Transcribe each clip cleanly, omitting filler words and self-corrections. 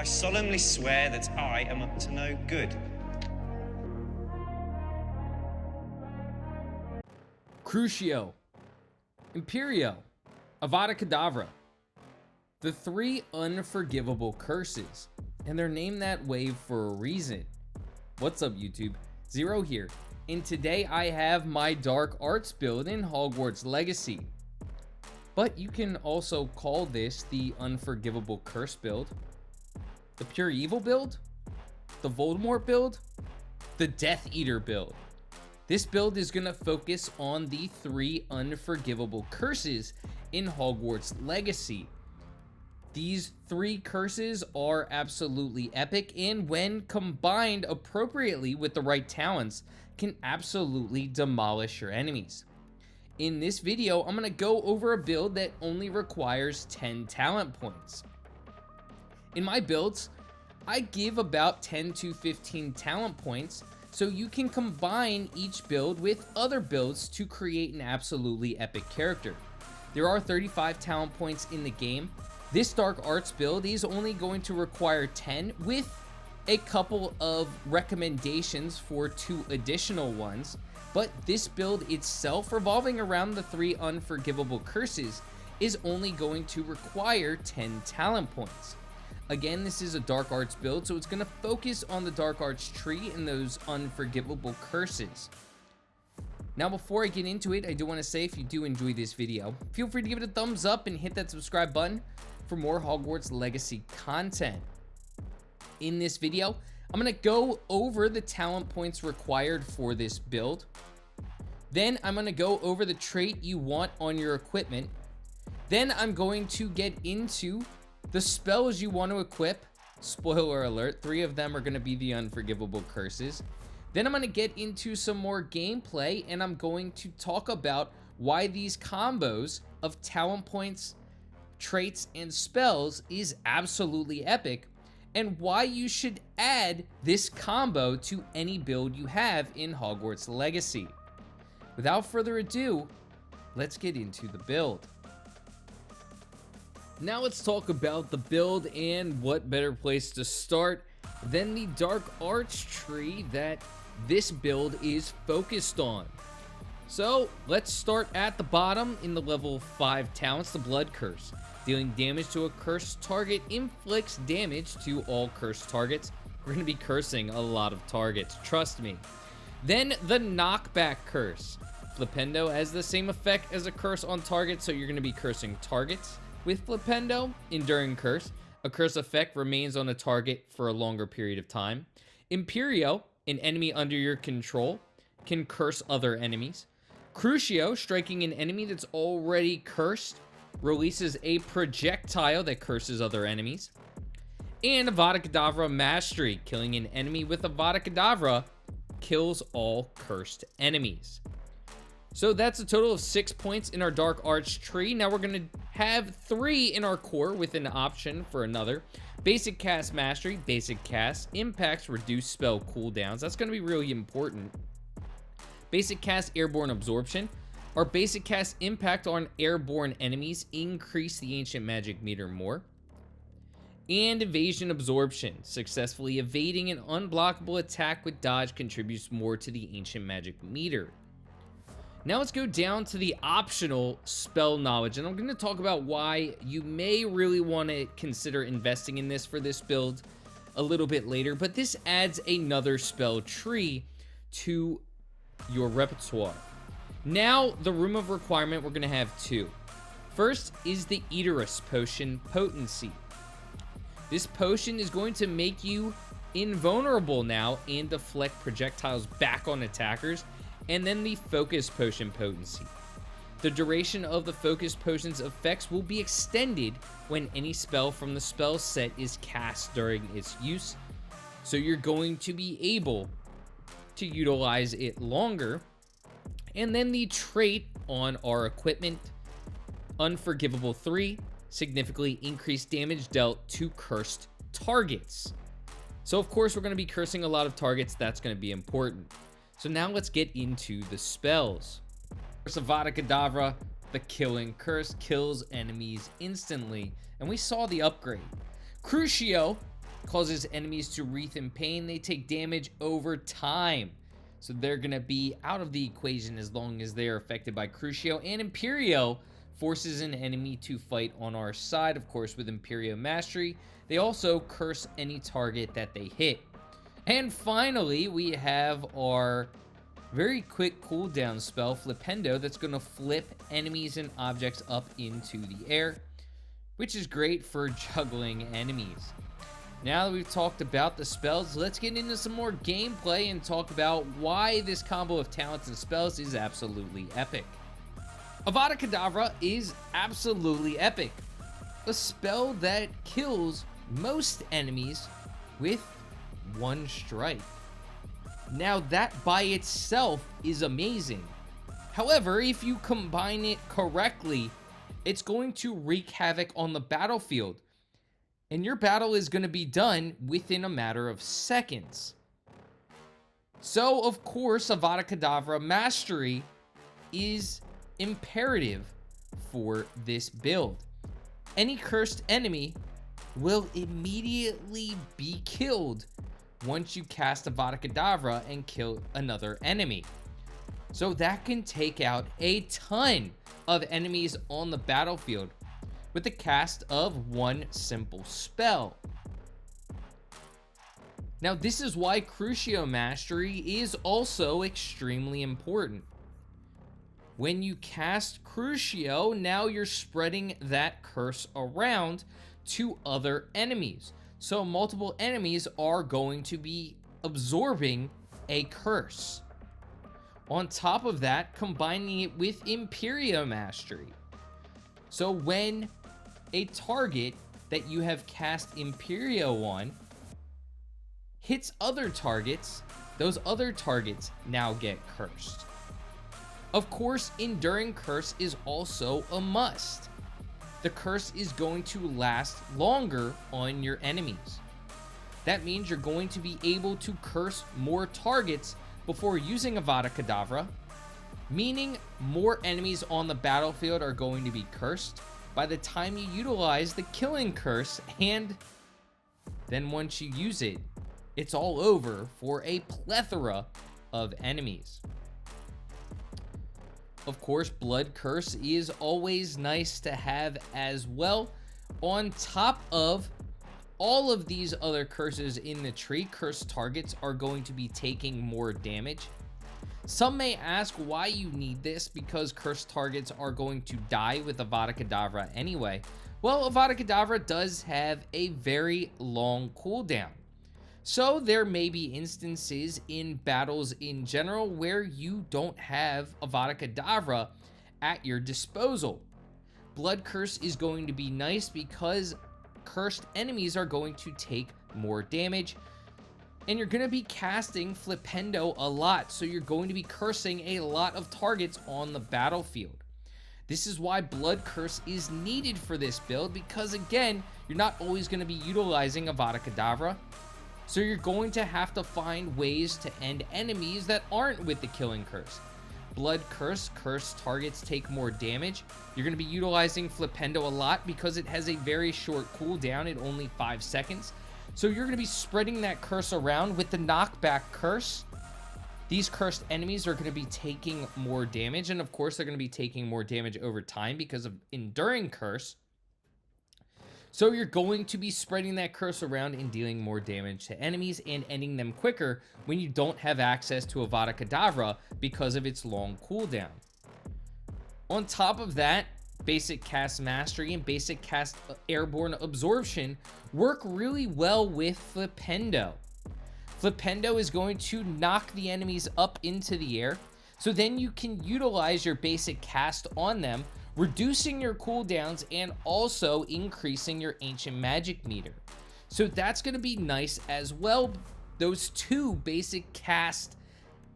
I solemnly swear that I am up to no good. Crucio, Imperio, Avada Kedavra. The three unforgivable curses, and they're named that way for a reason. What's up, YouTube? Zero here, and today I have my Dark Arts build in Hogwarts Legacy. But you can also call this the Unforgivable Curse build, the Pure Evil build, the Voldemort build, the Death Eater build. This build is going to focus on the three unforgivable curses in Hogwarts Legacy. These three curses are absolutely epic, and when combined appropriately with the right talents, can absolutely demolish your enemies. In this video, I'm going to go over a build that only requires 10 talent points. In my builds, I give about 10 to 15 talent points, so you can combine each build with other builds to create an absolutely epic character. There are 35 talent points in the game. This Dark Arts build is only going to require 10, with a couple of recommendations for 2 additional ones. But this build itself, revolving around the three unforgivable curses, is only going to require 10 talent points. Again, this is a Dark Arts build, so it's going to focus on the Dark Arts tree and those unforgivable curses. Now, before I get into it, I do want to say, if you do enjoy this video, feel free to give it a thumbs up and hit that subscribe button for more Hogwarts Legacy content. In this video, I'm going to go over the talent points required for this build. Then I'm going to go over the trait you want on your equipment. Then I'm going to get into the spells you want to equip. Spoiler alert, 3 of them are going to be the unforgivable curses. Then I'm going to get into some more gameplay, and I'm going to talk about why these combos of talent points, traits, and spells is absolutely epic, and why you should add this combo to any build you have in Hogwarts Legacy. Without further ado, let's get into the build. Now let's talk about the build, and what better place to start than the Dark Arts tree that this build is focused on. So let's start at the bottom in the level 5 talents, the Blood Curse. Dealing damage to a cursed target inflicts damage to all cursed targets. We're going to be cursing a lot of targets, trust me. Then the Knockback Curse. Flipendo has the same effect as a curse on target, so you're going to be cursing targets. With Flipendo, Enduring Curse, a curse effect remains on a target for a longer period of time. Imperio, an enemy under your control, can curse other enemies. Crucio, striking an enemy that's already cursed, releases a projectile that curses other enemies. And Avada Kedavra Mastery, killing an enemy with Avada Kedavra kills all cursed enemies. So that's a total of 6 points in our Dark Arts tree. Now we're going to have 3 in our core with an option for another. Basic Cast Mastery, Basic Cast, impacts reduce spell cooldowns. That's going to be really important. Basic Cast Airborne Absorption. Our Basic Cast impact on airborne enemies increase the Ancient Magic meter more. And Evasion Absorption. Successfully evading an unblockable attack with dodge contributes more to the Ancient Magic meter. Now let's go down to the optional spell knowledge, and I'm going to talk about why you may really want to consider investing in this for this build a little bit later, but this adds another spell tree to your repertoire. Now, the Room of Requirement, we're going to have 2. First is the Eaterus Potion Potency. This potion is going to make you invulnerable now and deflect projectiles back on attackers. And then the Focus Potion Potency. The duration of the Focus Potion's effects will be extended when any spell from the spell set is cast during its use, so you're going to be able to utilize it longer. And then the trait on our equipment, Unforgivable 3, significantly increased damage dealt to cursed targets. So of course we're going to be cursing a lot of targets, that's going to be important. So now let's get into the spells. Avada Kedavra, the Killing Curse, kills enemies instantly, and we saw the upgrade. Crucio, causes enemies to writhe in pain. They take damage over time. So they're going to be out of the equation as long as they are affected by Crucio. And Imperio forces an enemy to fight on our side. Of course, with Imperio Mastery, they also curse any target that they hit. And finally, we have our very quick cooldown spell, Flipendo, that's going to flip enemies and objects up into the air, which is great for juggling enemies. Now that we've talked about the spells, let's get into some more gameplay and talk about why this combo of talents and spells is absolutely epic. Avada Kedavra is absolutely epic. A spell that kills most enemies with one strike. Now that by itself is amazing. However, if you combine it correctly, it's going to wreak havoc on the battlefield. And your battle is going to be done within a matter of seconds. So, of course, Avada Kedavra Mastery is imperative for this build. Any cursed enemy will immediately be killed once you cast Avada Kedavra and kill another enemy. So that can take out a ton of enemies on the battlefield with the cast of one simple spell. Now, this is why Crucio Mastery is also extremely important. When you cast Crucio, now you're spreading that curse around to other enemies. So multiple enemies are going to be absorbing a curse. On top of that, combining it with Imperio Mastery. So when a target that you have cast Imperio on hits other targets, those other targets now get cursed. Of course, Enduring Curse is also a must. The curse is going to last longer on your enemies. That means you're going to be able to curse more targets before using Avada Kedavra, meaning more enemies on the battlefield are going to be cursed by the time you utilize the Killing Curse, and then once you use it, it's all over for a plethora of enemies. Of course, Blood Curse is always nice to have as well. On top of all of these other curses in the tree, cursed targets are going to be taking more damage. Some may ask why you need this, because cursed targets are going to die with Avada Kedavra anyway. Well, Avada Kedavra does have a very long cooldown. So there may be instances in battles in general where you don't have Avada Kedavra at your disposal. Blood Curse is going to be nice because cursed enemies are going to take more damage, and you're going to be casting Flipendo a lot, so you're going to be cursing a lot of targets on the battlefield. This is why Blood Curse is needed for this build, because again, you're not always going to be utilizing Avada Kedavra. So you're going to have to find ways to end enemies that aren't with the Killing Curse. Blood Curse, cursed targets take more damage. You're going to be utilizing Flipendo a lot because it has a very short cooldown at only 5 seconds. So you're going to be spreading that curse around with the knockback curse. These cursed enemies are going to be taking more damage, and of course they're going to be taking more damage over time because of Enduring Curse. So you're going to be spreading that curse around and dealing more damage to enemies and ending them quicker when you don't have access to Avada Kedavra because of its long cooldown. On top of that, Basic Cast Mastery and Basic Cast Airborne Absorption work really well with Flipendo. Flipendo is going to knock the enemies up into the air, so then you can utilize your basic cast on them, reducing your cooldowns and also increasing your ancient magic meter. So that's going to be nice as well. Those two basic cast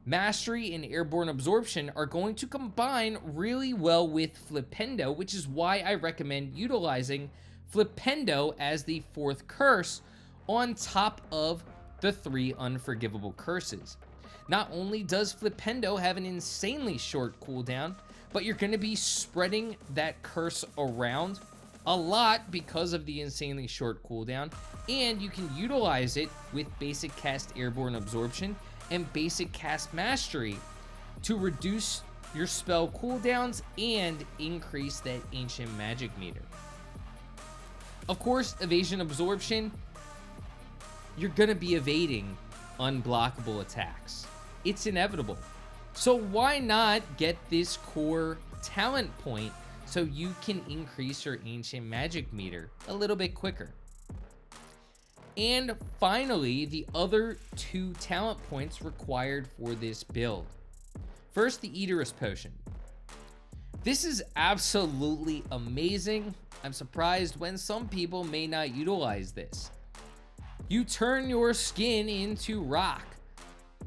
mastery and airborne absorption are going to combine really well with Flipendo, which is why I recommend utilizing Flipendo as the fourth curse on top of the 3 unforgivable curses. Not only does Flipendo have an insanely short cooldown, but you're going to be spreading that curse around a lot because of the insanely short cooldown, and you can utilize it with basic cast airborne absorption and basic cast mastery to reduce your spell cooldowns and increase that ancient magic meter. Of course, evasion absorption, you're gonna be evading unblockable attacks. It's inevitable. So why not get this core talent point so you can increase your ancient magic meter a little bit quicker? And finally, the other 2 talent points required for this build. First, the Eaterus Potion. This is absolutely amazing. I'm surprised when some people may not utilize this. You turn your skin into rock.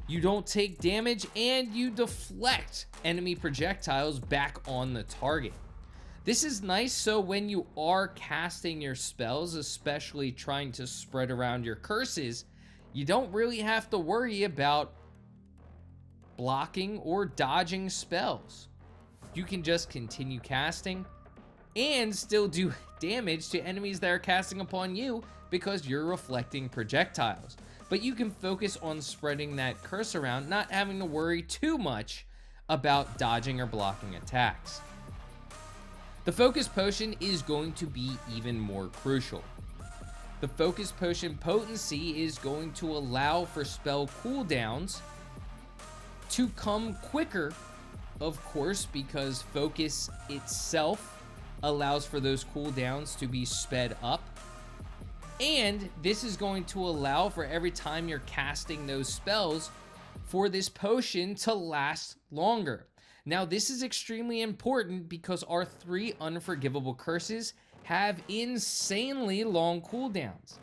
You don't take damage, and you deflect enemy projectiles back on the target. This is nice, so when you are casting your spells, especially trying to spread around your curses, you don't really have to worry about blocking or dodging spells. You can just continue casting and still do damage to enemies that are casting upon you because you're reflecting projectiles. But you can focus on spreading that curse around, not having to worry too much about dodging or blocking attacks. The Focus Potion is going to be even more crucial. The Focus Potion potency is going to allow for spell cooldowns to come quicker, of course, because focus itself allows for those cooldowns to be sped up. And this is going to allow for every time you're casting those spells for this potion to last longer. Now, this is extremely important because our 3 unforgivable curses have insanely long cooldowns.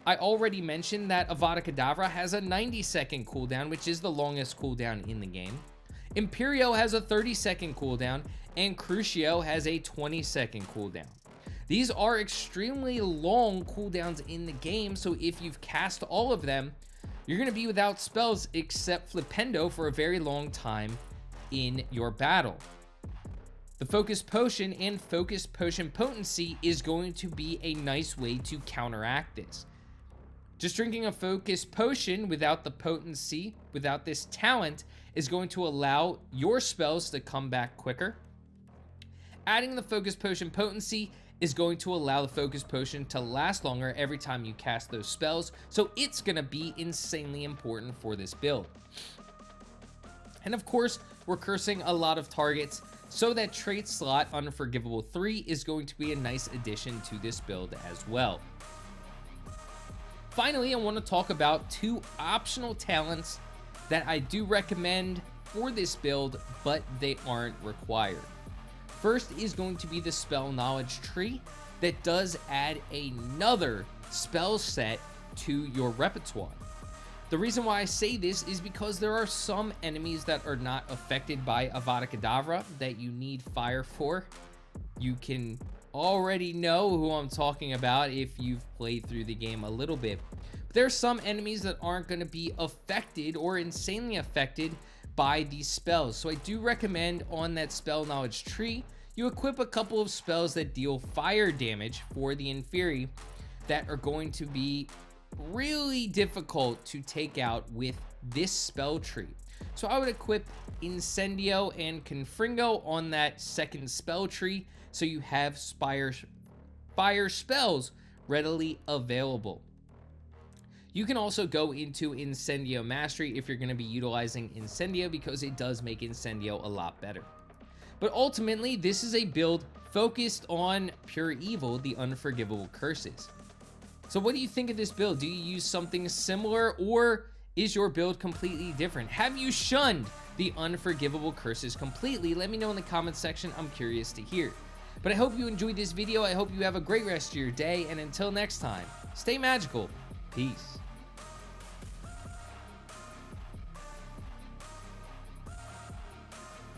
I already mentioned that Avada Kedavra has a 90-second cooldown, which is the longest cooldown in the game. Imperio has a 30-second cooldown, and Crucio has a 20-second cooldown. These are extremely long cooldowns in the game, so if you've cast all of them, you're going to be without spells except Flipendo for a very long time in your battle. The Focus Potion and Focus Potion potency is going to be a nice way to counteract this. Just drinking a Focus Potion without the potency, without this talent, is going to allow your spells to come back quicker. Adding the Focus Potion potency is going to allow the Focus Potion to last longer every time you cast those spells, so it's going to be insanely important for this build. And of course, we're cursing a lot of targets, so that trait slot Unforgivable 3 is going to be a nice addition to this build as well. Finally, I want to talk about 2 optional talents that I do recommend for this build, but they aren't required. First is going to be the Spell Knowledge Tree that does add another spell set to your repertoire. The reason why I say this is because there are some enemies that are not affected by Avada Kedavra that you need fire for. You can already know who I'm talking about if you've played through the game a little bit. But there are some enemies that aren't going to be affected or insanely affected by these spells. So I do recommend on that Spell Knowledge Tree, you equip a couple of spells that deal fire damage for the Inferi that are going to be really difficult to take out with this spell tree. So I would equip Incendio and Confringo on that second spell tree so you have fire spells readily available. You can also go into Incendio Mastery if you're going to be utilizing Incendio because it does make Incendio a lot better. But ultimately, this is a build focused on pure evil, the unforgivable curses. So what do you think of this build? Do you use something similar, or is your build completely different? Have you shunned the unforgivable curses completely? Let me know in the comment section. I'm curious to hear. But I hope you enjoyed this video. I hope you have a great rest of your day. And until next time, stay magical. Peace.